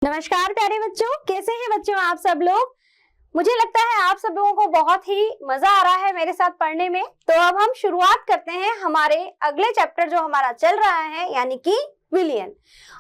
नमस्कार प्यारे बच्चों, कैसे हैं बच्चों आप सब लोग। मुझे लगता है आप सब लोगों को बहुत ही मजा आ रहा है मेरे साथ पढ़ने में। तो अब हम शुरुआत करते हैं हमारे अगले चैप्टर जो हमारा चल रहा है, यानी कि विलयन।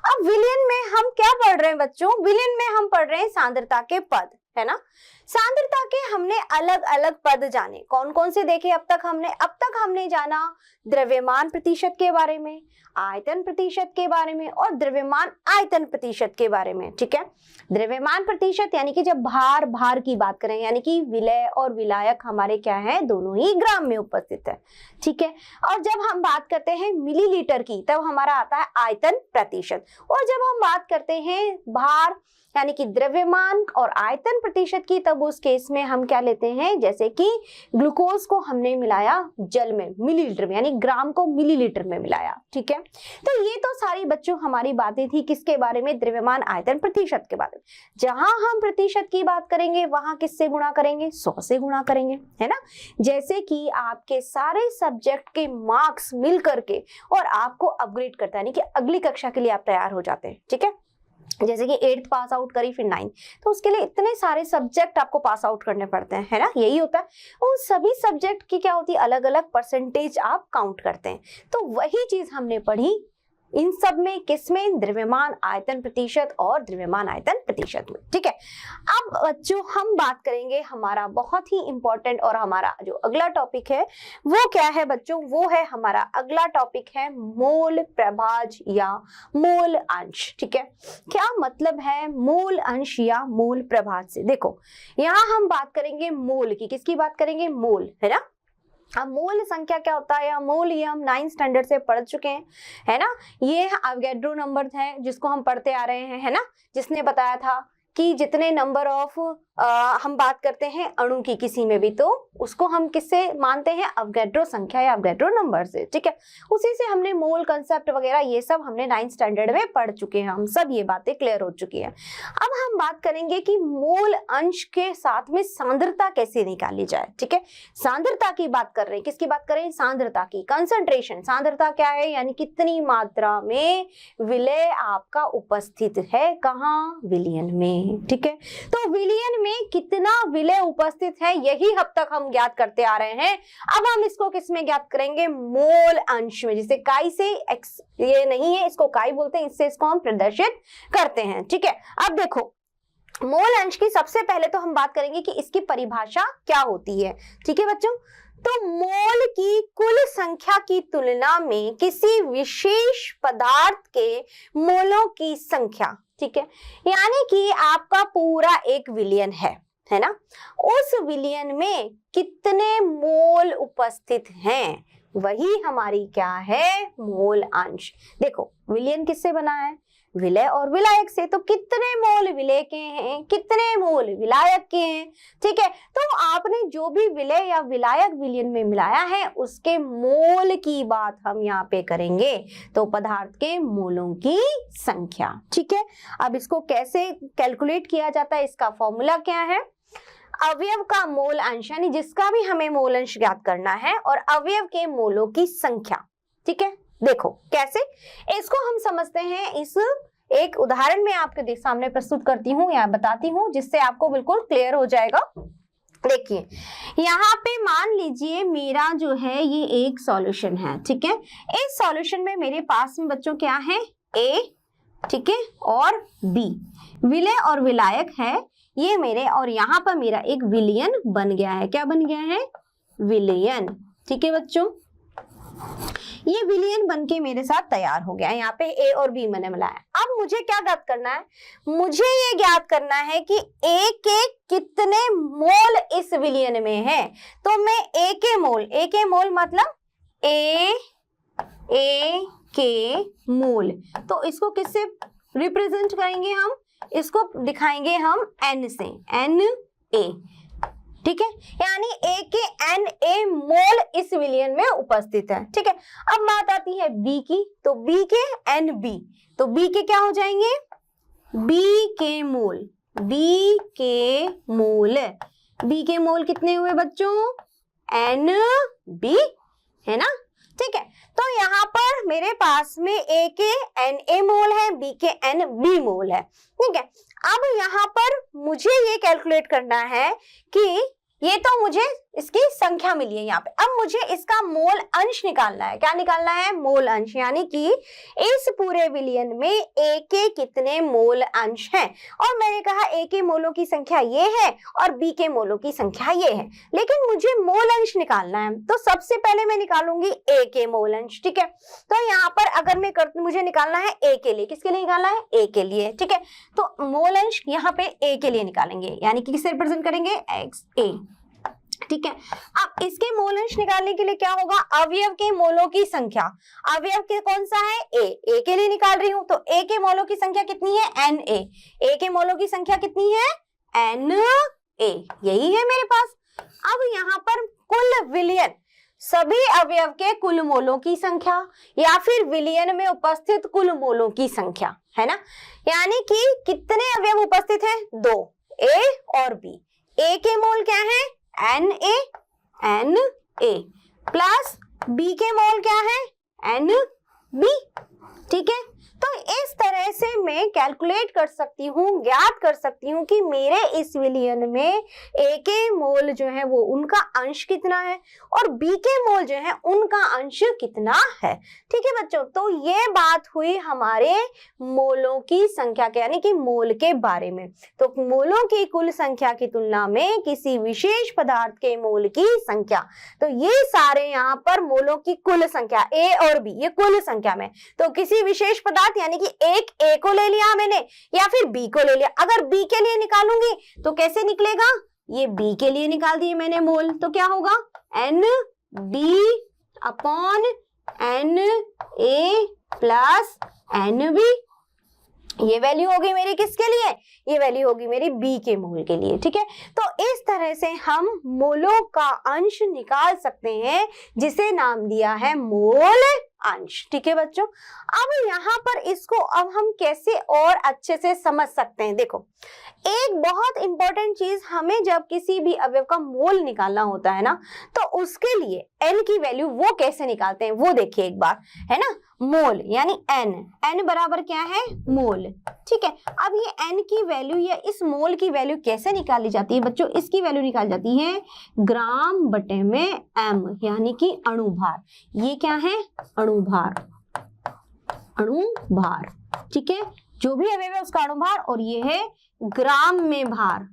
अब विलयन में हम क्या पढ़ रहे हैं बच्चों? विलयन में हम पढ़ रहे हैं सांद्रता के पद, है ना। सांद्रता के हमने अलग अलग पद जाने, कौन कौन से देखे अब तक हमने जाना द्रव्यमान प्रतिशत के बारे में, आयतन प्रतिशत के बारे में और द्रव्यमान आयतन प्रतिशत के बारे में। ठीक है, द्रव्यमान प्रतिशत यानी कि जब भार की बात करें, यानी कि विलय और विलायक हमारे क्या है, दोनों ही ग्राम में उपस्थित है। ठीक है, और जब हम बात करते हैं मिलीलीटर की तब हमारा आता है आयतन प्रतिशत, और जब हम बात करते हैं भार यानी कि द्रव्यमान और आयतन प्रतिशत की तब उस केस में हम क्या लेते हैं, जैसे कि ग्लूकोज को हमने मिलाया जल में मिलीलीटर में, यानी ग्राम को मिलीलीटर में मिलाया। ठीक है, तो ये तो सारी बच्चों हमारी बातें थी किसके बारे में, द्रव्यमान आयतन प्रतिशत के बारे में। जहां हम प्रतिशत की बात करेंगे वहां किससे गुणा करेंगे, 100 से गुणा करेंगे, है ना। जैसे कि आपके सारे सब्जेक्ट के मार्क्स मिल करके और आपको अपग्रेड करता है, यानी कि अगली कक्षा के लिए आप तैयार हो जाते हैं। ठीक है, जैसे कि 8th पास आउट करी फिर 9th, तो उसके लिए इतने सारे सब्जेक्ट आपको पास आउट करने पड़ते हैं, है ना, यही होता है। उन सभी सब्जेक्ट की क्या होती है, अलग अलग परसेंटेज आप काउंट करते हैं। तो वही चीज हमने पढ़ी इन सब में, किसमें, द्रव्यमान आयतन प्रतिशत और द्रव्यमान आयतन प्रतिशत में। ठीक है, अब बच्चों हम बात करेंगे हमारा बहुत ही इंपॉर्टेंट और हमारा जो अगला टॉपिक है वो क्या है बच्चों, वो है हमारा अगला टॉपिक है मोल प्रभाज्य या मोल अंश। ठीक है, क्या मतलब है मोल अंश या मोल प्रभाज्य से? देखो यहाँ हम बात करेंगे मोल की, किसकी बात करेंगे, मोल, है ना। अब मोल संख्या क्या होता है, या मोल, ये हम 9th स्टैंडर्ड से पढ़ चुके हैं, है ना। ये अवोगाड्रो नंबर है जिसको हम पढ़ते आ रहे हैं, है ना, जिसने बताया था कि जितने नंबर ऑफ हम बात करते हैं अणु की किसी में भी, तो उसको हम किससे मानते हैं, अवोगाड्रो संख्या या अवोगाड्रो नंबर से। ठीक है, उसी से हमने मोल कंसेप्ट वगैरह ये सब हमने 9th स्टैंडर्ड में पढ़ चुके हैं, हम सब ये बातें क्लियर हो चुकी है। अब हम बात करेंगे कि मोल अंश के साथ में सांद्रता कैसे निकाली जाए। ठीक है, सांद्रता की बात कर रहे हैं, किसकी बात कर रहे हैं, सांद्रता की, कंसंट्रेशन। सांद्रता क्या है, यानी कितनी मात्रा में विलय आपका उपस्थित है, कहाँ, विलयन में। ठीक है, तो विलयन में कितना विलय उपस्थित है यही अब तक हम ज्ञात करते आ रहे हैं। अब हम इसको किस में ज्ञात करेंगे, मोल अंश में, जिसे काई से, एक्स ये नहीं है, इसको काई बोलते हैं, इससे इसको हम प्रदर्शित करते हैं। ठीक है, अब देखो मोल अंश की सबसे पहले तो हम बात करेंगे कि इसकी परिभाषा क्या होती है। ठीक है बच्चों, तो मोल की कुल संख्या की तुलना में किसी विशेष पदार्थ के मोलों की संख्या। ठीक है, यानी कि आपका पूरा एक विलयन है ना, उस विलयन में कितने मोल उपस्थित हैं, वही हमारी क्या है, मोल अंश। देखो विलयन किससे बना है, विलय और विलायक से, तो कितने मोल विलय के हैं, कितने मोल विलायक के हैं। ठीक है, तो आपने जो भी विलय या विलायक विलयन में मिलाया है उसके मोल की बात हम यहाँ पे करेंगे, तो पदार्थ के मोलों की संख्या। ठीक है, अब इसको कैसे कैलकुलेट किया जाता है, इसका फॉर्मूला क्या है, अवयव का मोल अंश, यानी जिसका भी हमें मोल अंश ज्ञात करना है, और अवयव के मोलों की संख्या। ठीक है, देखो कैसे, इसको हम समझते हैं, इस एक उदाहरण में आपके सामने प्रस्तुत करती हूँ या बताती हूँ, जिससे आपको बिल्कुल क्लियर हो जाएगा। देखिए यहाँ पे मान लीजिए मेरा जो है ये एक सॉल्यूशन है। ठीक है, इस सॉल्यूशन में मेरे पास में बच्चों क्या है, ए, ठीक है, और बी, विलय और विलायक है ये मेरे, और यहाँ पर मेरा एक विलयन बन गया है। क्या बन गया है, विलयन। ठीक है बच्चों, ये विलयन बनके मेरे साथ तैयार हो गया है, यहाँ पे ए और बी मैंने मिलाया। अब मुझे क्या ज्ञात करना है, मुझे ये ज्ञात करना है कि ए के कितने मोल इस विलयन में है। तो मैं ए के मोल मतलब ए के मोल, तो इसको किससे रिप्रेजेंट करेंगे हम, इसको दिखाएंगे हम एन से, एन ए। ठीक है, यानी ए के एन ए मोल इस विलयन में उपस्थित है। ठीक है, अब बात आती है बी की, तो बी के एन बी, तो बी के क्या हो जाएंगे, बी के मोल, बी के मोल, बी के मोल कितने हुए बच्चों, एन बी, है ना। ठीक है। तो यहाँ पर मेरे पास में A के Na मोल है, B के Nb मोल है, ठीक है। अब यहाँ पर मुझे ये कैलकुलेट करना है कि ये तो मुझे इसकी संख्या मिली है यहाँ पे, अब मुझे इसका मोल अंश निकालना है। क्या निकालना है? मोल अंश, यानी कि इस पूरे विलयन में A के कितने मोल अंश हैं। और मैंने कहा A के मोलों की संख्या ये है और B के मोलों की संख्या ये है, लेकिन मुझे मोल अंश निकालना है। तो सबसे पहले मैं निकालूंगी A के मोल अंश, ठीक है। तो यहाँ पर अगर मैं मुझे निकालना है A के लिए, किसके लिए निकालना है? A के लिए, ठीक है। तो मोल अंश यहाँ पे A के लिए निकालेंगे, यानी कि किसे रिप्रेजेंट करेंगे? XA, ठीक है। अब इसके मोल अंश निकालने के लिए क्या होगा? अवयव के मोलों की संख्या। अवयव के कौन सा है? A के लिए निकाल रही हूं, तो A के मोलों की संख्या कितनी है? Na। A के मोलों की संख्या कितनी है? Na, यही है मेरे पास। अब यहाँ पर कुल विलयन, सभी अवयव के कुल मोलों की संख्या या फिर विलयन में उपस्थित कुल मोलों की संख्या, है ना। यानी कि कितने अवयव उपस्थित हैं? 2, A और B। A के मोल क्या है? Na प्लस B के मोल क्या है? Nb, ठीक है। तो इस तरह से मैं कैलकुलेट कर सकती हूँ, ज्ञात कर सकती हूँ कि मेरे इस विलयन में A के मोल जो है वो उनका अंश कितना है और B के मोल जो है उनका अंश कितना है, ठीक है बच्चों। तो ये बात हुई हमारे मोलों की संख्या के, यानी कि मोल के बारे में। तो मोलों की कुल संख्या की तुलना में किसी विशेष पदार्थ के मोल की संख्या, तो ये सारे यहाँ पर मोलों की कुल संख्या A और B, ये कुल संख्या में। तो किसी विशेष पदार्थ, यानी कि एक A को ले लिया मैंने या फिर B को ले लिया। अगर B के लिए निकालूंगी तो कैसे निकलेगा? ये B के लिए निकाल दिए मैंने मोल, तो क्या होगा? NB upon Na plus NB। ये वैल्यू होगी मेरी किसके लिए? ये वैल्यू होगी मेरी B के मोल के लिए, ठीक है। तो इस तरह से हम मोलों का अंश निकाल सकते हैं, जिसे नाम दिया है मोल अंश, ठीक है बच्चों। अब यहाँ पर इसको अब हम कैसे और अच्छे से समझ सकते हैं? देखो, एक बहुत इंपॉर्टेंट चीज, हमें जब किसी भी अवयव का मोल निकालना होता है ना, तो उसके लिए n की वैल्यू वो कैसे निकालते हैं वो देखिए एक बार, है ना। मोल यानी n बराबर क्या है? मोल, ठीक है। अब ये n की वैल्यू या इस मोल की वैल्यू कैसे निकाली जाती है बच्चों? इसकी वैल्यू निकाली जाती है ग्राम बटे में m, यानी कि अणुभार। ये क्या है? अणुभार, अणुभार, ठीक है। जो भी अवयव है उसका अणुभार, और ये है ग्राम में भार,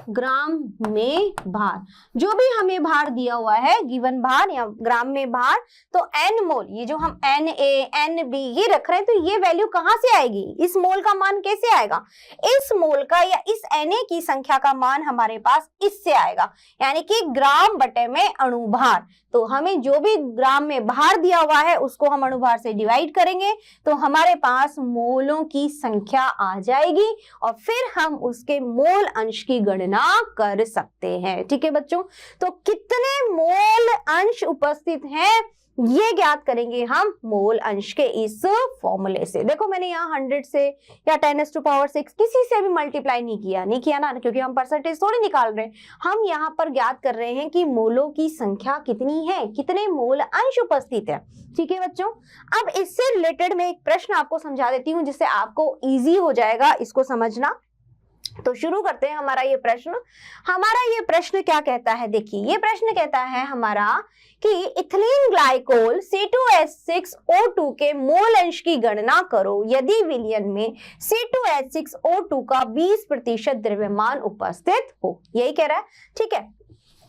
ग्राम में भार। जो भी हमें भार दिया हुआ है, गिवन भार या ग्राम में भार, तो n मोल, ये जो हम Na, Nb ये रख रहे हैं, तो ये वैल्यू कहां से आएगी? इस मोल का मान कैसे आएगा? इस मोल का या इस Na की संख्या का मान हमारे पास इससे आएगा, यानी कि ग्राम बटे में अणुभार। तो हमें जो भी ग्राम में भार दिया हुआ है उसको हम अणुभार से डिवाइड करेंगे, तो हमारे पास मोलों की संख्या आ जाएगी और फिर हम उसके मोल अंश की गणना कर सकते हैं, ठीक है बच्चों। तो कितने मोल अंश उपस्थित हैं ये ज्ञात करेंगे हम मोल अंश के इस फॉर्मूले से। देखो, मैंने यहाँ 100 से या 10⁶ किसी से भी मल्टीप्लाई नहीं किया ना, क्योंकि हम परसेंटेज थोड़ी निकाल रहे हैं। हम यहाँ पर ज्ञात कर रहे हैं कि मोलों की संख्या कितनी है, कितने मोल अंश उपस्थित है, ठीक है बच्चों। अब इससे रिलेटेड मैं एक प्रश्न आपको समझा देती हूँ, जिससे आपको ईजी हो जाएगा इसको समझना। तो शुरू करते हैं हमारा ये प्रश्न क्या कहता है? देखिए, ये प्रश्न कहता है हमारा कि इथिलीन ग्लाइकोल C2H6O2 के मोल अंश की गणना करो यदि विलयन में C2H6O2 का 20% द्रव्यमान उपस्थित हो। यही कह रहा है, ठीक है।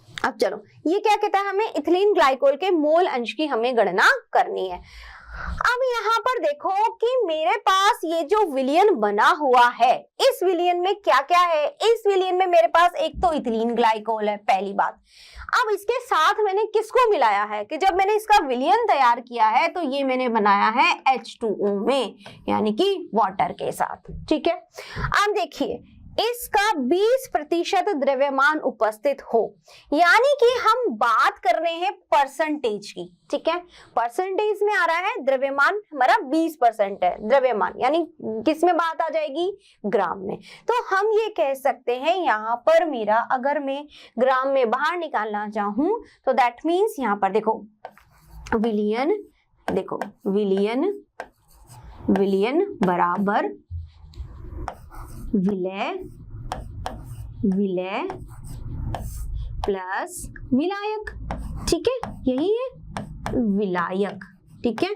अब चलो, ये क्या कहता है? हमें इथिलीन ग्लाइकोल के मोल अंश की हमें गणना करनी है। अब यहाँ पर देखो कि मेरे पास ये जो विलयन बना हुआ है, इस विलयन में क्या क्या है? इस विलयन में मेरे पास एक तो इथिलीन ग्लाइकोल है, पहली बात। अब इसके साथ मैंने किसको मिलाया है कि जब मैंने इसका विलयन तैयार किया है तो ये मैंने बनाया है H2O में, यानी कि वाटर के साथ, ठीक है। अब देखिए, इसका 20% द्रव्यमान उपस्थित हो, यानी कि हम बात कर रहे हैं परसेंटेज की, ठीक है। परसेंटेज में आ रहा है द्रव्यमान हमारा 20% है द्रव्यमान, यानी किस में बात आ जाएगी? ग्राम में। तो हम ये कह सकते हैं यहाँ पर मेरा, अगर मैं ग्राम में बाहर निकालना चाहूं तो दैट मीन्स यहाँ पर देखो, विलियन, देखो विलियन, विलियन बराबर विलय, विलय प्लस विलायक, ठीक है, यही है विलायक, ठीक है।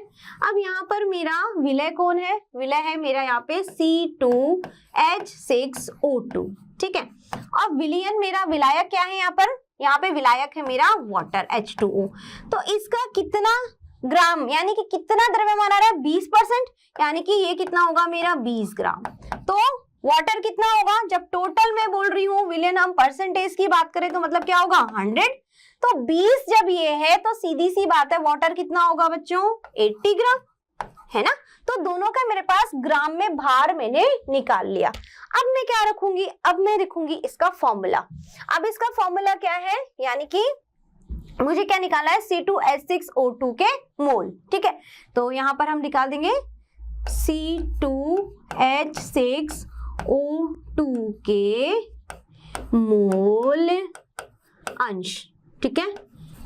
अब यहाँ पर मेरा विलय कौन है, विलय है मेरा यहाँ पे C2H6O2, ठीक है। अब विलियन मेरा विलायक क्या है, यहाँ पे विलायक है मेरा वाटर H2O। तो इसका कितना ग्राम यानी कि कितना द्रव्यमान आ रहा है, 20%, यानी कि ये कितना होगा मेरा 20 ग्राम। तो वाटर कितना होगा, जब टोटल में बोल रही हूँ विलियन, हम परसेंटेज की बात करें तो मतलब क्या होगा 100। तो 20 जब ये है तो सीधी सी बात है वाटर कितना होगा बच्चों 80 ग्राम, है ना। तो दोनों का मेरे पास ग्राम में भार मैंने निकाल लिया। अब मैं क्या रखूंगी, अब मैं लिखूंगी इसका फॉर्मूला। अब इसका फॉर्मूला क्या है, यानी कि मुझे क्या निकाला है C2H6O2 के मोल, ठीक है। तो यहाँ पर हम निकाल देंगे C2H6O2 के मोल अंश, ठीक है,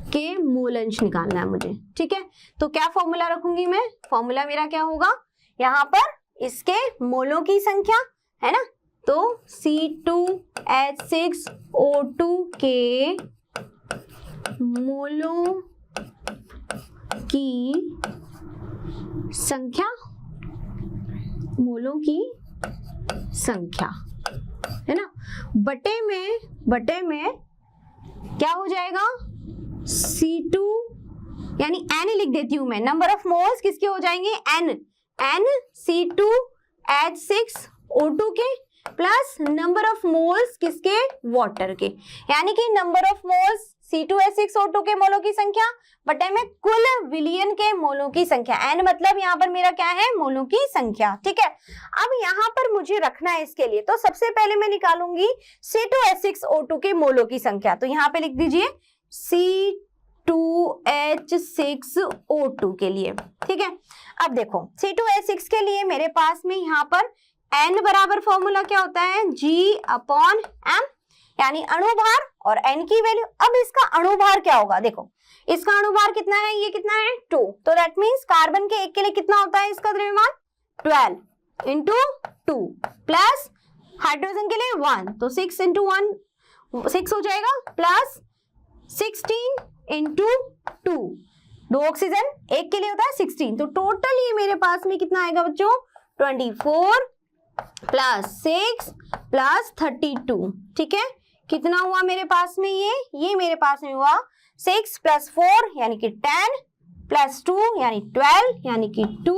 के मूल अंश निकालना है मुझे, ठीक है। तो क्या फॉर्मूला रखूंगी मैं, फॉर्मूला मेरा क्या होगा, यहाँ पर इसके मोलों की संख्या, है ना। तो C2H6O2 के मोलों की संख्या, मोलों की संख्या, है ना, बटे में क्या हो जाएगा C2 यानी N लिख देती हूं मैं, नंबर ऑफ मोल्स किसके हो जाएंगे N C2H6O2 के प्लस नंबर ऑफ मोल्स किसके वाटर के, यानी कि नंबर ऑफ मोल्स C2H6O2 के मोलों की संख्या बटे में कुल विलियन के मोलों की संख्या, N मतलब यहाँ पर मेरा क्या है मोलों की संख्या, ठीक है। अब यहाँ पर मुझे रखना है इसके लिए, तो सबसे पहले मैं निकालूंगी C2H6O2 के मोलों की संख्या। तो यहाँ पे लिख दीजिए C2H6O2 के लिए, ठीक है। अब देखो C2H6 के लिए मेरे पास में यहाँ पर N बराबर फॉर्मूला क्या होता है G/M, यानी अणुभार और N की वैल्यू। अब इसका अणुभार क्या होगा, देखो इसका अणुभार कितना है, ये कितना है 2, तो दैट मीन्स कार्बन के एक के लिए कितना होता है इसका द्रव्यमान 12 इंटू 2 प्लस हाइड्रोजन के लिए 1, तो 6 इंटू 1 6 हो जाएगा, प्लस 16 इंटू 2, 2 ऑक्सीजन एक के लिए होता है 16, तो टोटल ये मेरे पास में कितना आएगा बच्चों 24 प्लस 6 प्लस 32, ठीक है। कितना हुआ मेरे पास में, ये मेरे पास में हुआ 6 प्लस 4 यानी कि 10 प्लस 2 यानी 12 यानी कि 2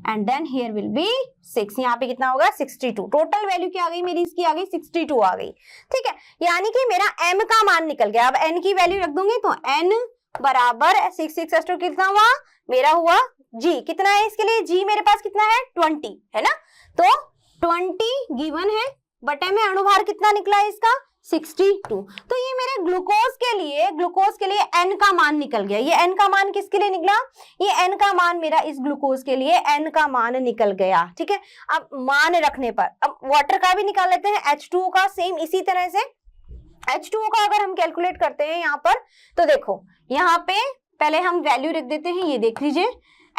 and then here will be 6, यहाँ पे कितना होगा 62। टोटल वैल्यू क्या आ गई मेरी, इसकी आ गई 62 आ गई, ठीक है। यानी कि मेरा m का मान निकल गया। अब n की वैल्यू रख दूंगी तो n बराबर 6 कितना हुआ मेरा हुआ g, कितना है इसके लिए g मेरे पास कितना है 20, है ना। तो 20 गिवन है, बटे में अणुभार कितना निकला है इसका 62। तो ये मेरे ग्लूकोज के लिए n का मान निकल गया। ये n का मान किसके लिए निकला, ये n का मान मेरा इस ग्लूकोज के लिए n का मान निकल गया, ठीक है। अब मान रखने पर अब वाटर का भी निकाल लेते हैं, H2O का सेम इसी तरह से H2O का अगर हम कैलकुलेट करते हैं यहाँ पर, तो देखो यहाँ पे पहले हम वैल्यू रख देते हैं, ये देख लीजिए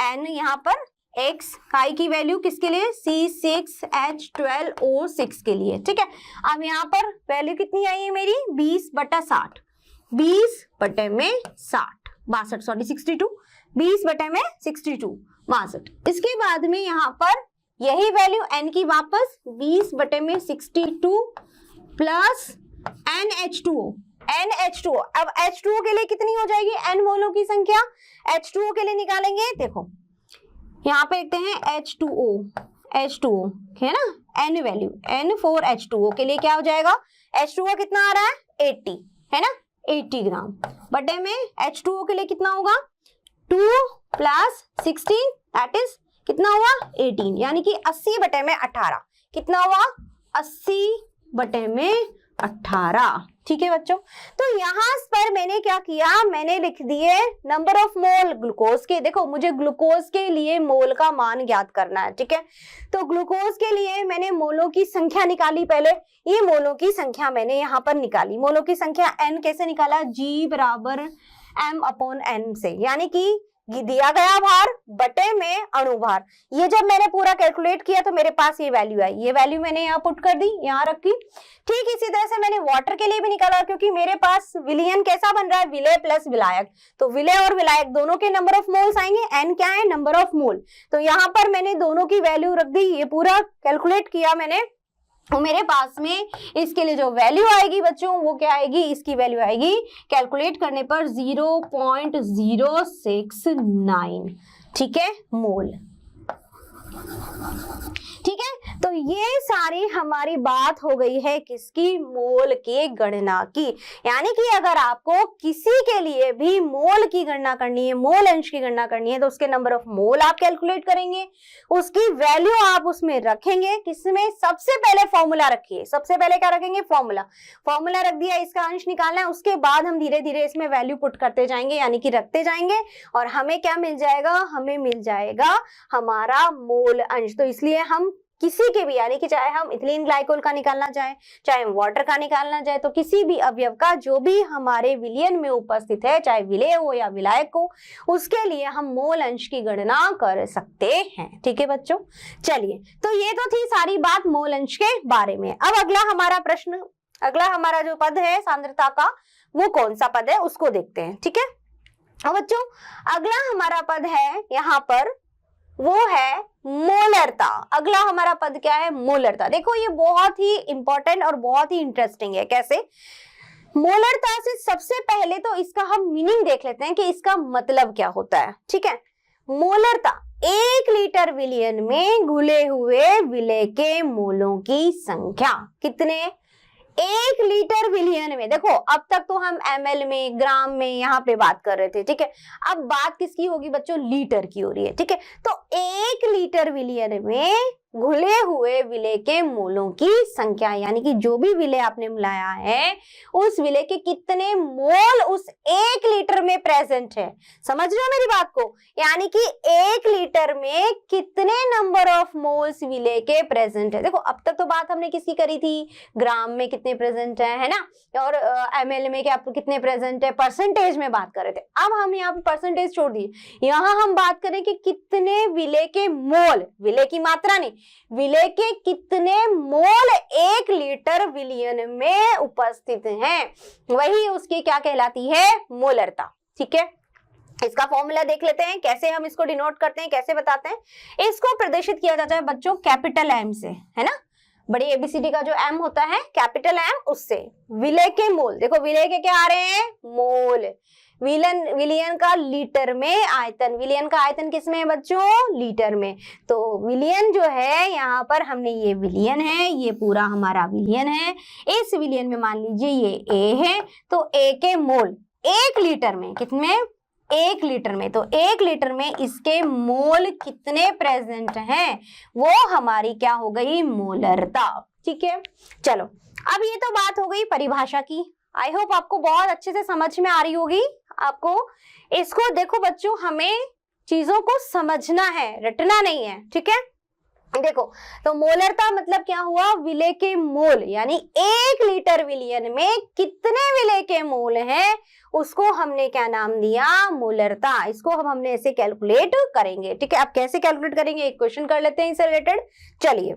n यहाँ पर x काई की वैल्यू किसके लिए C6H12O6 के लिए, ठीक है। अब यहाँ पर वैल्यू कितनी आई है मेरी 20/60, 62, 62 इसके बाद में यहाँ पर यही वैल्यू n की वापस 20/62 प्लस NH2O। अब H2O के लिए कितनी हो जाएगी n मोलों की संख्या, H2O के लिए निकालेंगे, देखो यहाँ पे लिखते हैं H2O है ना, n value n for H2O के लिए क्या हो जाएगा, H2O कितना आ रहा है 80, है ना 80 ग्राम, बटे में H2O के लिए कितना होगा 2 प्लस 16 दैट इज कितना हुआ 18, यानी कि 80/18 कितना हुआ 80/18, ठीक है बच्चों। तो यहाँ पर मैंने क्या किया, मैंने लिख दिए नंबर ऑफ मोल ग्लूकोज के। देखो मुझे ग्लूकोज के लिए मोल का मान ज्ञात करना है, ठीक है। तो ग्लूकोज के लिए मैंने मोलों की संख्या निकाली, पहले ये मोलों की संख्या मैंने यहाँ पर निकाली। मोलों की संख्या n कैसे निकाला, G = M/N से, यानी कि दिया गया भार बटे में अणुभार। ये जब मैंने पूरा कैलकुलेट किया तो मेरे पास ये वैल्यू आई, ये वैल्यू मैंने यहाँ पुट कर दी, यहाँ रखी। ठीक इसी तरह से मैंने वाटर के लिए भी निकाला, क्योंकि मेरे पास विलयन कैसा बन रहा है, विलय प्लस विलायक, तो विलय और विलायक दोनों के नंबर ऑफ मोल्स आएंगे, एन क्या है, नंबर ऑफ मोल। तो यहाँ पर मैंने दोनों की वैल्यू रख दी, ये पूरा कैलकुलेट किया मैंने, तो मेरे पास में इसके लिए जो वैल्यू आएगी बच्चों वो क्या आएगी, इसकी वैल्यू आएगी कैलकुलेट करने पर 0.069, ठीक है, मोल। ठीक है, तो ये सारी हमारी बात हो गई है किसकी, मोल के गणना की। यानी कि अगर आपको किसी के लिए भी मोल की गणना करनी है, मोल अंश की गणना करनी है, तो उसके नंबर ऑफ मोल आप कैलकुलेट करेंगे, उसकी वैल्यू आप उसमें रखेंगे, किसमें, सबसे पहले फॉर्मूला रखिए, सबसे पहले क्या रखेंगे, फॉर्मूला रख दिया, इसका अंश निकालना है, उसके बाद हम धीरे धीरे इसमें वैल्यू पुट करते जाएंगे, यानी कि रखते जाएंगे, और हमें क्या मिल जाएगा, हमें मिल जाएगा हमारा मोल अंश। तो इसलिए हम किसी के भी, यानी कि चाहे हम इथिलीन ग्लाइकोल का निकालना चाहे हम वाटर का निकालना चाहे, तो किसी भी अवयव का जो भी हमारे विलयन में उपस्थित है, चाहे विलेय हो या विलायक हो, उसके लिए हम मोल अंश की गणना कर सकते हैं। ठीक है बच्चों, चलिए, तो ये तो थी सारी बात मोल अंश के बारे में। अब अगला हमारा प्रश्न, अगला हमारा जो पद है सांद्रता का, वो कौन सा पद है उसको देखते हैं। ठीक है, अब बच्चों अगला हमारा पद है यहाँ पर, वो है मोलरता। अगला हमारा पद क्या है, मोलरता। देखो ये बहुत ही इंपॉर्टेंट और बहुत ही इंटरेस्टिंग है। कैसे, मोलरता से सबसे पहले तो इसका हम मीनिंग देख लेते हैं कि इसका मतलब क्या होता है। ठीक है, मोलरता 1 लीटर विलयन में घुले हुए विलेय के मोलों की संख्या। कितने, 1 लीटर विलयन में। देखो अब तक तो हम ml में, ग्राम में यहाँ पे बात कर रहे थे। ठीक है, अब बात किसकी होगी बच्चों, लीटर की हो रही है। ठीक है, तो 1 लीटर विलयन में घुले हुए विलेय के मोलों की संख्या, यानी कि जो भी विलेय आपने मिलाया है उस विलेय के कितने मोल उस 1 लीटर में प्रेजेंट है। समझ रहे हो मेरी बात को, यानी कि 1 लीटर में कितने नंबर ऑफ मोल्स विलेय के प्रेजेंट है। देखो अब तक तो बात हमने किसकी करी थी, ग्राम में कितने प्रेजेंट है ना, और ml में क्या कितने प्रेजेंट है, परसेंटेज में बात कर रहे थे। अब हम यहाँ पे परसेंटेज छोड़ दिए, यहाँ हम बात करें कि कितने विलेय के मोल, विलेय की मात्रा नहीं, विलेय के कितने मोल 1 लीटर विलयन में उपस्थित हैं, वही उसकी क्या कहलाती है, मोलरता। ठीक है, इसका फॉर्मूला देख लेते हैं, कैसे हम इसको डिनोट करते हैं, कैसे बताते हैं। इसको प्रदर्शित किया जाता है बच्चों कैपिटल एम से, है ना, बड़ी एबीसीडी का जो एम होता है कैपिटल एम, उससे विलेय के मोल। देखो विलेय के क्या आ रहे हैं, मोल, विलयन का लीटर में आयतन, विलयन का आयतन किसमें है बच्चों, लीटर में। तो विलयन जो है यहाँ पर हमने, ये विलयन है, ये पूरा हमारा विलयन है, इस विलयन में मान लीजिए ये ए है, तो ए के मोल 1 लीटर में कितने, 1 लीटर में, तो 1 लीटर में इसके मोल कितने प्रेजेंट हैं, वो हमारी क्या हो गई, मोलरता। ठीक है, चलो अब ये तो बात हो गई परिभाषा की। आई होप आपको बहुत अच्छे से समझ में आ रही होगी आपको। इसको देखो बच्चों, हमें चीजों को समझना है, रटना नहीं है। ठीक है, देखो तो मोलरता मतलब क्या हुआ, विलेय के मोल, यानी 1 लीटर विलयन में कितने विलेय के मोल हैं, उसको हमने क्या नाम दिया, मोलरता। इसको हमने ऐसे कैलकुलेट करेंगे। ठीक है, अब कैसे कैलकुलेट करेंगे, एक क्वेश्चन कर लेते हैं इससे रिलेटेड। चलिए,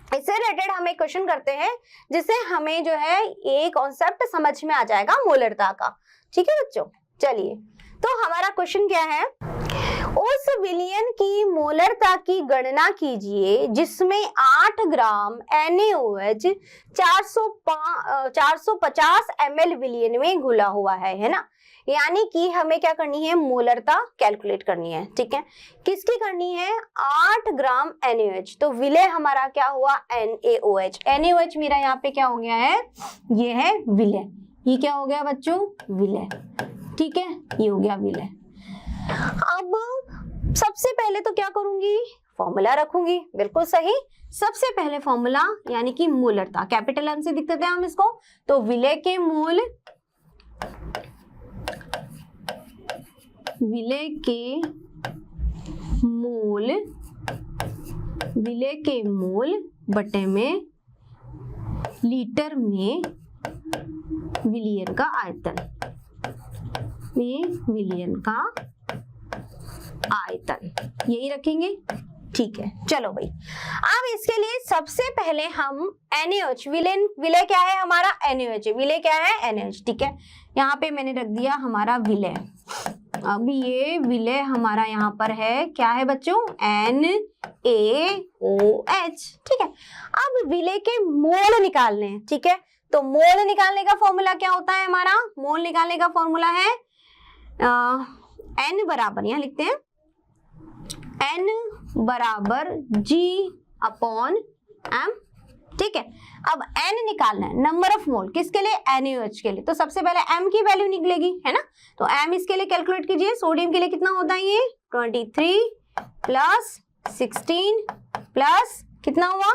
इससे रिलेटेड हम एक क्वेश्चन करते हैं जिससे हमें जो है ये कॉन्सेप्ट समझ में आ जाएगा मोलरता का। ठीक है बच्चों, चलिए, तो हमारा क्वेश्चन क्या है, उस विलयन की मोलरता की गणना कीजिए जिसमें 8 ग्राम NaOH 450 ml विलयन में घुला हुआ है ना। यानी कि हमें क्या करनी है, मोलरता कैलकुलेट करनी है। ठीक है, किसकी करनी है, 8 ग्राम NaOH, तो विलेय हमारा क्या हुआ, NaOH। NaOH मेरा यहाँ पे क्या हो गया है, ये है विलेय, ये क्या हो गया बच्चों, विलेय। ठीक है, ये हो गया विलेय। अब सबसे पहले तो क्या करूंगी, फॉर्मूला रखूंगी। बिल्कुल सही, सबसे पहले फॉर्मूला यानी कि मोलरता, कैपिटल एम से लिखते थे हम इसको, तो विलेय के मोल, विलेय के मोल, विलेय के मोल बटे में लीटर में विलयन का आयतन, में विलयन का आयतन, यही रखेंगे। ठीक है, चलो भाई, अब इसके लिए सबसे पहले हम NaOH, विलय क्या है हमारा, NaOH है, विलय क्या है, NaOH। ठीक है, यहाँ पे मैंने रख दिया हमारा विलय। अब ये विलय हमारा यहाँ पर है, क्या है बच्चों, NaOH। ठीक है, अब विलय के मोल निकालने हैं। ठीक है, तो मोल निकालने का फॉर्मूला क्या होता है हमारा, मोल निकालने का फॉर्मूला है N बराबर, यहाँ लिखते हैं N बराबर G/M। ठीक है, अब N निकालना है, नंबर ऑफ मोल, किसके लिए, NaOH के लिए। तो सबसे पहले M की वैल्यू निकलेगी, है ना। तो M इसके लिए कैलकुलेट कीजिए। सोडियम के लिए कितना होता है ये, 23 प्लस 16 प्लस कितना हुआ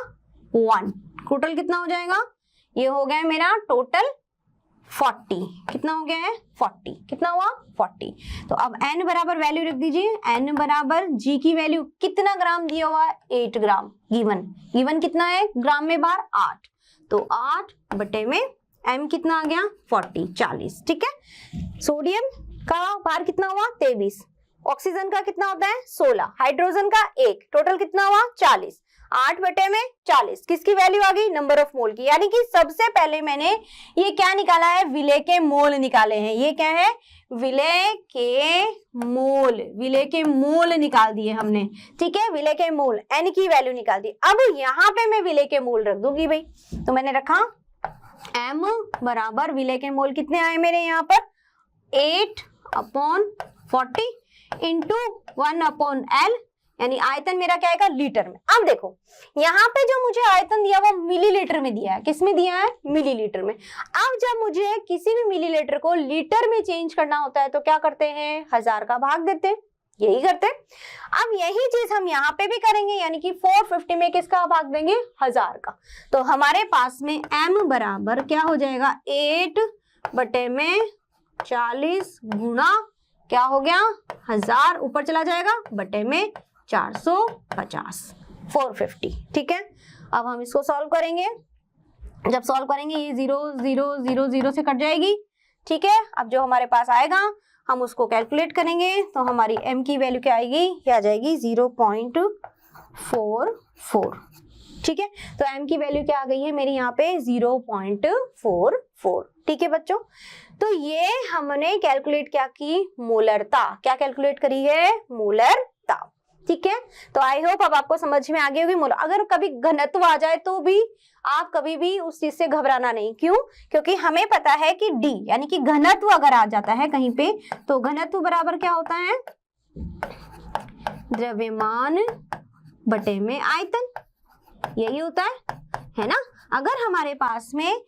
1, टोटल कितना हो जाएगा, ये हो गया मेरा टोटल 40। कितना हो गया है 40, कितना हुआ 40। तो अब N बराबर वैल्यू रख दीजिए, N बराबर G की वैल्यू कितना ग्राम दिया हुआ है, 8 ग्राम। गिवन कितना है ग्राम में बार 8, तो 8 बटे में M कितना आ गया 40। ठीक है, सोडियम का बार कितना हुआ 23, ऑक्सीजन का कितना होता है 16, हाइड्रोजन का 1, टोटल कितना हुआ 40। 8 बटे में 40, किसकी वैल्यू आ गई, नंबर ऑफ मोल की। यानी कि सबसे पहले मैंने ये क्या निकाला है, विलय के मोल निकाले हैं। ये क्या है, विलय के मोल, विलय के मोल निकाल दिए हमने। ठीक है, विलय के मोल, N की वैल्यू निकाल दी। अब यहाँ पे मैं विलय के मोल रख दूंगी भाई। तो मैंने रखा M बराबर, विलय के मोल कितने आए मेरे यहाँ पर 8/40 इंटू 1/L, यानी आयतन मेरा क्या आएगा लीटर में। अब देखो यहाँ पे जो मुझे आयतन दिया वो मिलीलीटर में दिया है, किसमें दिया है, मिलीलीटर में। अब जब मुझे किसी भी मिलीलीटर को लीटर में चेंज करना होता है तो क्या करते हैं, 1000 का भाग देते हैं, यही करते हैं। अब यही चीज हम यहाँ पे भी करेंगे, यानी कि 450 में किसका भाग देंगे, 1000 का। तो हमारे पास में M बराबर क्या हो जाएगा, 8 बटे में 40 गुणा क्या हो गया 1000, ऊपर चला जाएगा बटे में 450, 450। ठीक है, अब हम इसको सॉल्व करेंगे। जब सॉल्व करेंगे ये 0 0 0 0 से कट जाएगी। ठीक है, अब जो हमारे पास आएगा हम उसको कैलकुलेट करेंगे। तो हमारी M की वैल्यू क्या आएगी, ये आ जाएगी 0.44। ठीक है, तो M की वैल्यू क्या आ गई है मेरी यहाँ पे 0.44। ठीक है बच्चों, तो ये हमने कैलकुलेट क्या की, मोलरता। क्या कैलकुलेट करी है, मोलरता। ठीक है, तो आई होप अब आपको समझ में आ गई होगी। अगर कभी घनत्व आ जाए तो भी आप कभी भी उस चीज से घबराना नहीं। क्यों, क्योंकि हमें पता है कि D यानी कि घनत्व अगर आ जाता है कहीं पे, तो घनत्व बराबर क्या होता है, द्रव्यमान बटे में आयतन, यही होता है ना। अगर हमारे पास में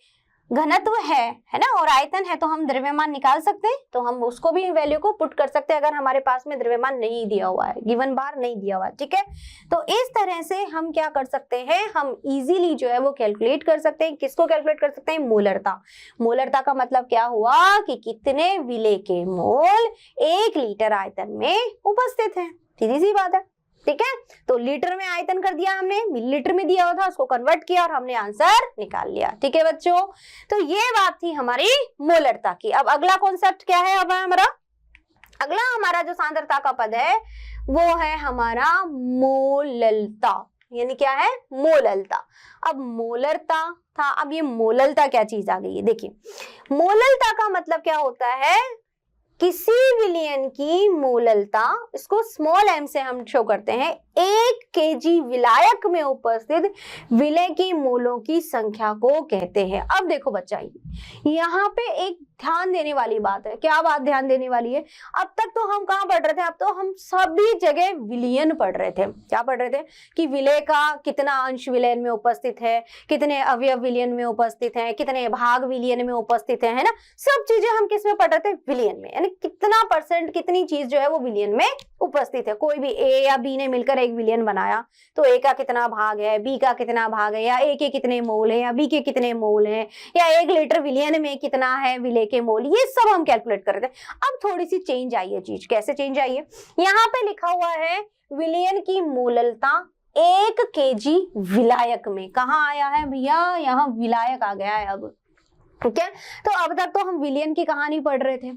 घनत्व है ना, और आयतन है, तो हम द्रव्यमान निकाल सकते हैं। तो हम उसको भी वैल्यू को पुट कर सकते हैं अगर हमारे पास में द्रव्यमान नहीं दिया हुआ है, गिवन बार नहीं दिया हुआ है। ठीक है, तो इस तरह से हम क्या कर सकते हैं, हम इजीली जो है वो कैलकुलेट कर सकते हैं। किसको कैलकुलेट कर सकते हैं, मोलरता। मोलरता का मतलब क्या हुआ कि कितने विलय के मोल 1 लीटर आयतन में उपस्थित है। सीधी सी बात है। ठीक है, तो लीटर में आयतन कर दिया हमने, मिलीलीटर में दिया हुआ था उसको कन्वर्ट किया और हमने आंसर निकाल लिया। ठीक है बच्चों, तो ये बात थी हमारी मोलरता की। अब अगला कॉन्सेप्ट क्या है, अब हमारा अगला हमारा जो सांद्रता का पद है वो है हमारा मोललता, यानी क्या है, मोललता। अब मोलरता था, अब ये मोललता क्या चीज आ गई है, देखिए मोललता का मतलब क्या होता है, किसी विलयन की मोललता, इसको स्मॉल m से हम शो करते हैं, 1 kg विलायक में उपस्थित विलय की मोलों की संख्या को कहते हैं। अब देखो बच्चा, यहाँ पे एक ध्यान देने वाली बात है। क्या बात ध्यान देने वाली है, अब तक तो हम कहाँ पढ़ रहे थे, अब तो हम सभी जगह विलयन पढ़ रहे थे। क्या पढ़ रहे थे कि विलय का कितना अंश विलयन में उपस्थित है, कितने अवयव विलयन में उपस्थित है, कितने भाग विलयन में उपस्थित है ना। सब चीजें हम किस में पढ़ रहे थे, विलयन में, यानी कितना परसेंट कितनी चीज जो है वो विलयन में उपस्थित है। कोई भी A या B ने मिलकर एक विलयन बनाया तो A का कितना भाग है, B का कितना भाग है, या A के कितने मोल है, या B के कितने मोल है, या 1 लीटर विलयन में कितना है विलय के मोल, ये सब हम कैलकुलेट कर रहे थे। अब थोड़ी सी चेंज आई है चीज, कैसे चेंज आई है, यहाँ पे लिखा हुआ है विलयन की मोललता 1 kg विलायक में। कहाँ आया है भैया, यहाँ विलायक आ गया है। अब ठीक है, तो अब तक तो हम विलयन की कहानी पढ़ रहे थे,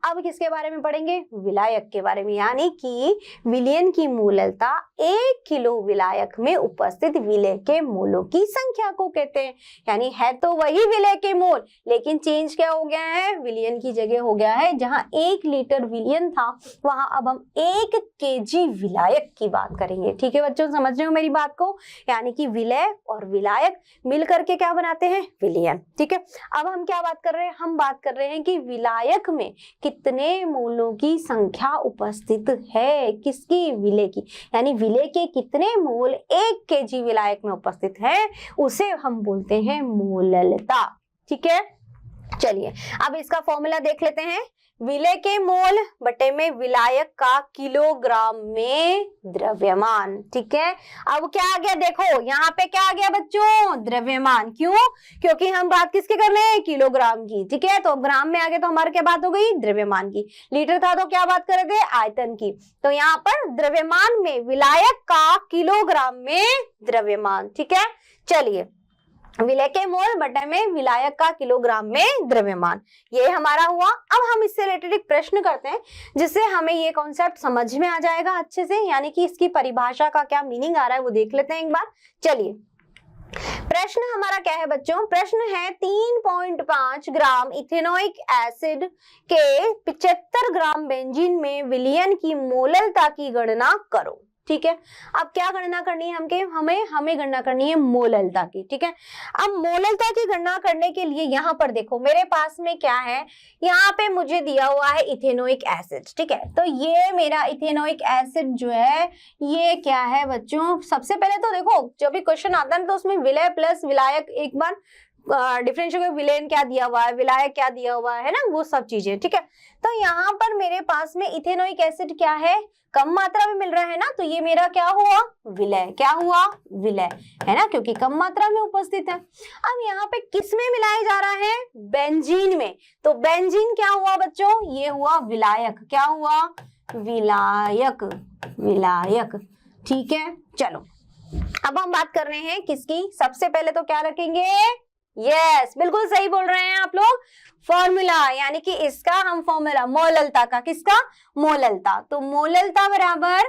अब किसके बारे में पढ़ेंगे? विलायक के बारे में, यानी कि विलयन की मोललता 1 किलो विलायक में उपस्थित विलय के मोलों की संख्या को कहते हैं। यानी है तो वही विलय के मोल, लेकिन चेंज क्या हो गया है? विलयन की जगह हो गया है, जहां 1 लीटर विलयन था वहां अब हम 1 केजी विलायक की बात करेंगे। ठीक है बच्चों, समझ रहे हो मेरी बात को? यानी कि विलय और विलायक मिल करके क्या बनाते हैं? विलयन। ठीक है, अब हम क्या बात कर रहे हैं? हम बात कर रहे हैं कि विलायक में कितने मोलों की संख्या उपस्थित है? किसकी? विलय की। यानी विलय के कितने मोल 1 केजी विलायक में उपस्थित है, उसे हम बोलते हैं मोललता। ठीक है, चलिए अब इसका फॉर्मूला देख लेते हैं। विलय के मोल बटे में विलायक का किलोग्राम में द्रव्यमान। ठीक है, अब क्या आ गया? देखो यहाँ पे क्या आ गया बच्चों? द्रव्यमान। क्यों? क्योंकि हम बात किसके कर रहे हैं? किलोग्राम की। ठीक है, तो ग्राम में आ गए तो हमारी क्या बात हो गई? द्रव्यमान की। लीटर था तो क्या बात कर रहे थे? आयतन की। तो यहाँ पर द्रव्यमान में विलायक का किलोग्राम में द्रव्यमान। ठीक है, चलिए विलय के मोल बटे में विलायक का किलोग्राम में द्रव्यमान, ये हमारा हुआ। अब हम इससे रिलेटेड एक प्रश्न करते हैं जिससे हमें ये कॉन्सेप्ट समझ में आ जाएगा अच्छे से, यानी कि इसकी परिभाषा का क्या मीनिंग आ रहा है वो देख लेते हैं एक बार। चलिए प्रश्न हमारा क्या है बच्चों? प्रश्न है 3.5 ग्राम इथेनोइक एसिड के 75 ग्राम बेंजीन में विलयन की मोललता की गणना करो। ठीक है, अब क्या गणना करनी है हमें गणना करनी है मोललता की। ठीक है, अब मोललता की गणना करने के लिए यहाँ पर देखो मेरे पास में क्या है, यहाँ पे मुझे दिया हुआ है इथेनोइक एसिड। ठीक है, तो ये मेरा इथेनोइक एसिड जो है ये क्या है बच्चों? सबसे पहले तो देखो जब भी क्वेश्चन आता है तो उसमें विलय प्लस विलायक एक बार डिफरेंशियल विलयन क्या दिया हुआ है, विलायक क्या दिया हुआ है ना, वो सब चीजें। ठीक है, तो यहाँ पर मेरे पास में इथेनोइक एसिड क्या है? कम मात्रा में मिल रहा है ना, तो ये मेरा क्या हुआ? विलय। क्या हुआ? विलय, है ना, क्योंकि कम मात्रा में उपस्थित है। अब यहाँ पे किस में मिलाया जा रहा है? बेंजीन में। तो बेंजीन क्या हुआ बच्चों? ये हुआ विलायक। क्या हुआ? विलायक। विलायक। ठीक है, चलो अब हम बात कर रहे हैं किसकी? सबसे पहले तो क्या रखेंगे? यस, बिल्कुल सही बोल रहे हैं आप लोग, फॉर्मूला, यानी कि इसका हम फॉर्मूला मोललता का, किसका? मोललता। तो मोललता बराबर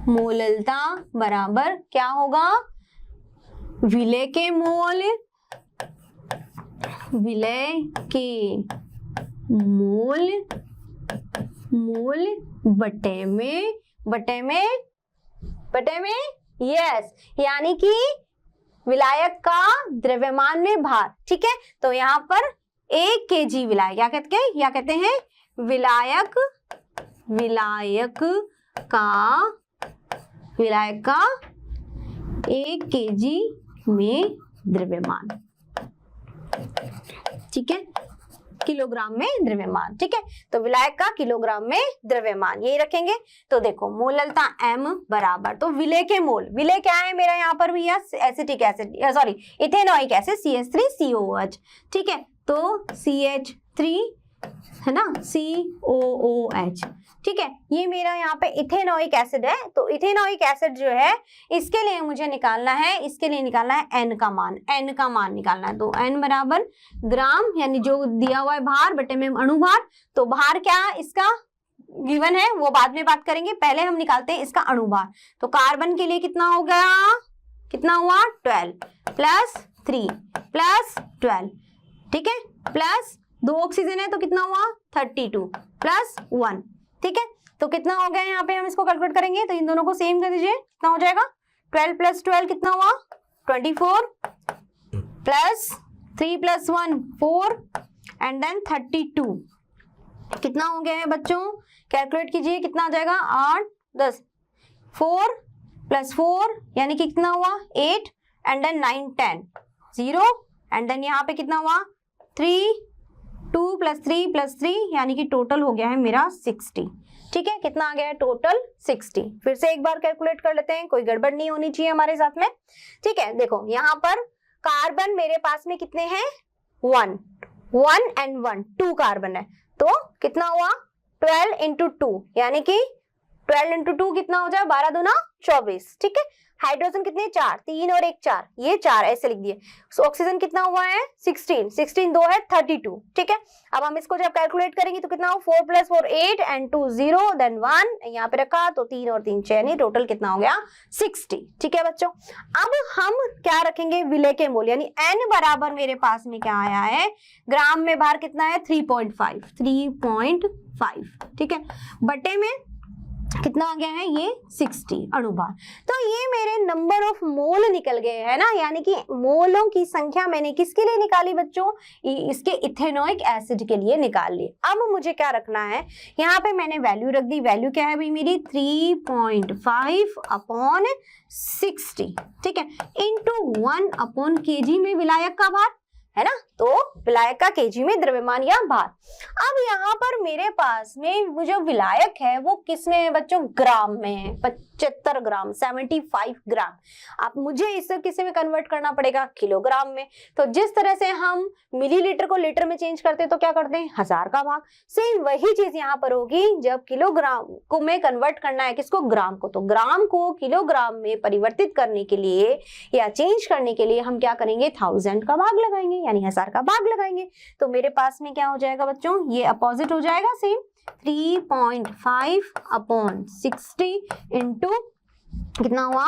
मोललता बराबर क्या होगा? विलय के मोल, विलय के मोल बटे में यस, यानी कि विलायक का द्रव्यमान में भार। ठीक है, तो यहाँ पर 1 केजी विलायक क्या कहते हैं? विलायक का 1 केजी में द्रव्यमान। ठीक है, किलोग्राम में द्रव्यमान। ठीक है, तो विलायक का किलोग्राम में द्रव्यमान यही रखेंगे। तो देखो मोललता m बराबर, तो विलय के मोल, विलय क्या है मेरा यहाँ पर भैया? Acetic acid, sorry ethanoic acid CH3COOH। ठीक है, तो CH3 है ना, COOH। ठीक है, ये मेरा यहाँ पे इथेनोइक एसिड है। तो इथेनोइक एसिड जो है इसके लिए मुझे निकालना है, n का मान, निकालना है। तो n बराबर ग्राम, यानी जो दिया हुआ है भार बटे में अणुभार। तो भार क्या इसका गिवन है वो बाद में बात करेंगे, पहले हम निकालते हैं इसका अणुभार। तो कार्बन के लिए कितना हो गया? कितना हुआ? 12 प्लस 3 प्लस 12। ठीक है, प्लस 2 ऑक्सीजन है तो कितना हुआ? 32 प्लस 1। ठीक है, तो कितना हो गया यहाँ पे? हम इसको कैलकुलेट करेंगे तो इन दोनों को सेम कर दीजिए, कितना हो जाएगा? 12 प्लस 12 कितना हुआ? 24 प्लस 3 प्लस 1 4 एंड देन 32। कितना हो गया है बच्चों? कैलकुलेट कीजिए, कितना आ जाएगा? 8 10 4 प्लस 4 यानी कि कितना हुआ? 8 एंड देन 9 10 0 एंड देन यहाँ पे कितना हुआ? 3 2 प्लस 3 प्लस 3 यानी कि टोटल हो गया है मेरा 60। ठीक है, कितना आ गया है? टोटल 60। फिर से एक बार कैलकुलेट कर लेते हैं, कोई गड़बड़ नहीं होनी चाहिए हमारे साथ में। ठीक है, देखो यहाँ पर कार्बन मेरे पास में कितने हैं? 1 एंड 1 2 कार्बन है, तो कितना हुआ? 12 इंटू 2 यानी कि 12 इंटू 2 कितना हो जाए? 12 दूना 24। ठीक है, हाइड्रोजन कितने 4, 3 और 1 4, ये 4 ऐसे लिख दिए। सो ऑक्सीजन कितना हुआ है 16, 16 2 है 32, ठीक है। अब हम इसको जब कैलकुलेट करेंगे तो कितना हो 4 + 4 8 and 2 0 then 1 यहाँ पे रखा तो 3 और 3 6, यानी टोटल कितना हो गया 60, ठीक है बच्चों। अब हम क्या रखेंगे विलय के मोल, यानी n बराबर मेरे पास में क्या आया है ग्राम में भार कितना है 3.5, 3.5, ठीक है, बटे में कितना आ गया है ये 60 अणुभार। तो ये मेरे नंबर ऑफ मोल निकल गए हैं ना, यानी कि मोलों की संख्या मैंने किसके लिए निकाली बच्चों, इसके इथेनोइक एसिड के लिए निकाल ली। अब मुझे क्या रखना है, यहाँ पे मैंने वैल्यू रख दी, वैल्यू क्या है भाई मेरी 3.5/60, ठीक है, इंटू 1/kg में विलायक का भार है ना, तो विलायक का केजी में द्रव्यमान या भार। अब यहाँ पर मेरे पास में वो जो विलायक है वो किस में है बच्चों, ग्राम में है, 75 ग्राम, 75 ग्राम। अब मुझे इसे किसे में कन्वर्ट करना पड़ेगा, किलोग्राम में। तो जिस तरह से हम मिलीलीटर को लीटर में चेंज करते हैं तो क्या करते हैं 1000 का भाग, सेम वही चीज यहाँ पर होगी जब किलोग्राम को में कन्वर्ट करना है किसको, ग्राम को। तो ग्राम को किलोग्राम में परिवर्तित करने के लिए या चेंज करने के लिए हम क्या करेंगे 1000 का भाग लगाएंगे, यानी 1000 का भाग लगाएंगे। तो मेरे पास में क्या हो जाएगा बच्चों, ये अपोजिट हो जाएगा सेम, 3.5/60 इंटू कितना हुआ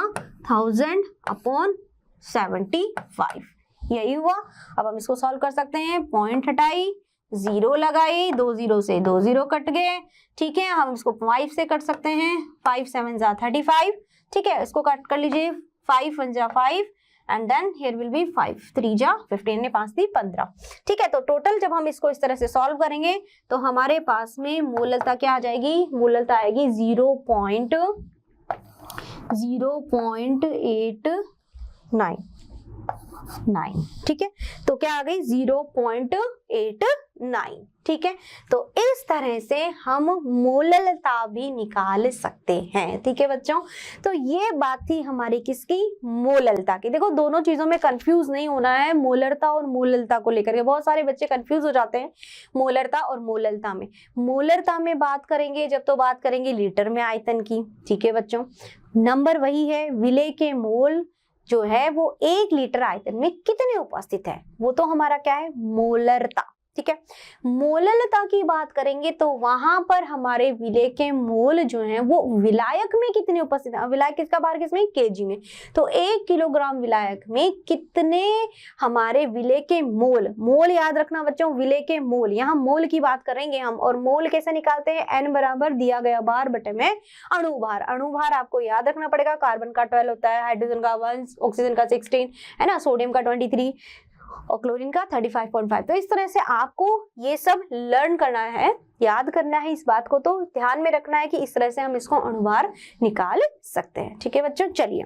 1000/75, यही हुआ। अब हम इसको सॉल्व कर सकते हैं, पॉइंट हटाई, 0 लगाई, 2 0 से 2 0 कट गए, ठीक है। हम इसको 5 से कट सकते हैं, 5 7 जा 35, ठीक है, इसको कट कर लीजिए, 5 1 जा 5 and then here will be 5 3 जा 15 ने 5 दी 15, ठीक है। तो टोटल जब हम इसको इस तरह से सॉल्व करेंगे तो हमारे पास में मोललता क्या आ जाएगी, मोललता आएगी 0.89, ठीक है। तो क्या आ गई 0.89, ठीक है। तो इस तरह से हम मोललता भी निकाल सकते हैं, ठीक है बच्चों। तो ये बात थी हमारी किसकी, मोललता की। देखो दोनों चीजों में कंफ्यूज नहीं होना है, मोलरता और मोललता को लेकर के बहुत सारे बच्चे कंफ्यूज हो जाते हैं मोलरता और मोललता में। मोलरता में बात करेंगे जब तो बात करेंगे लीटर में आयतन की, ठीक है बच्चों। नंबर वही है, विलय के मोल जो है वो 1 लीटर आयतन में कितने उपस्थित है, वो तो हमारा क्या है मोलरता, ठीक है। मोललता की बात करेंगे तो वहां पर हमारे विलय के मोल जो हैं वो विलायक में कितने उपस्थित है, विलायक किसका भार किसमें, केजी में। तो 1 किलोग्राम विलायक में कितने हमारे विलय के मोल, मोल याद रखना बच्चों, विलय के मोल, यहाँ मोल की बात करेंगे हम। और मोल कैसे निकालते हैं, n बराबर दिया गया भार बटे में अणुभार। अणुभार आपको याद रखना पड़ेगा, कार्बन का 12 होता है, हाइड्रोजन का 1, ऑक्सीजन का 16 है ना, सोडियम का 23 और क्लोरीन का 35.5। तो इस तरह से आपको ये सब लर्न करना है, याद करना है इस बात को, तो ध्यान में रखना है कि इस तरह से हम इसको अणुभार निकाल सकते हैं, ठीक है बच्चों। चलिए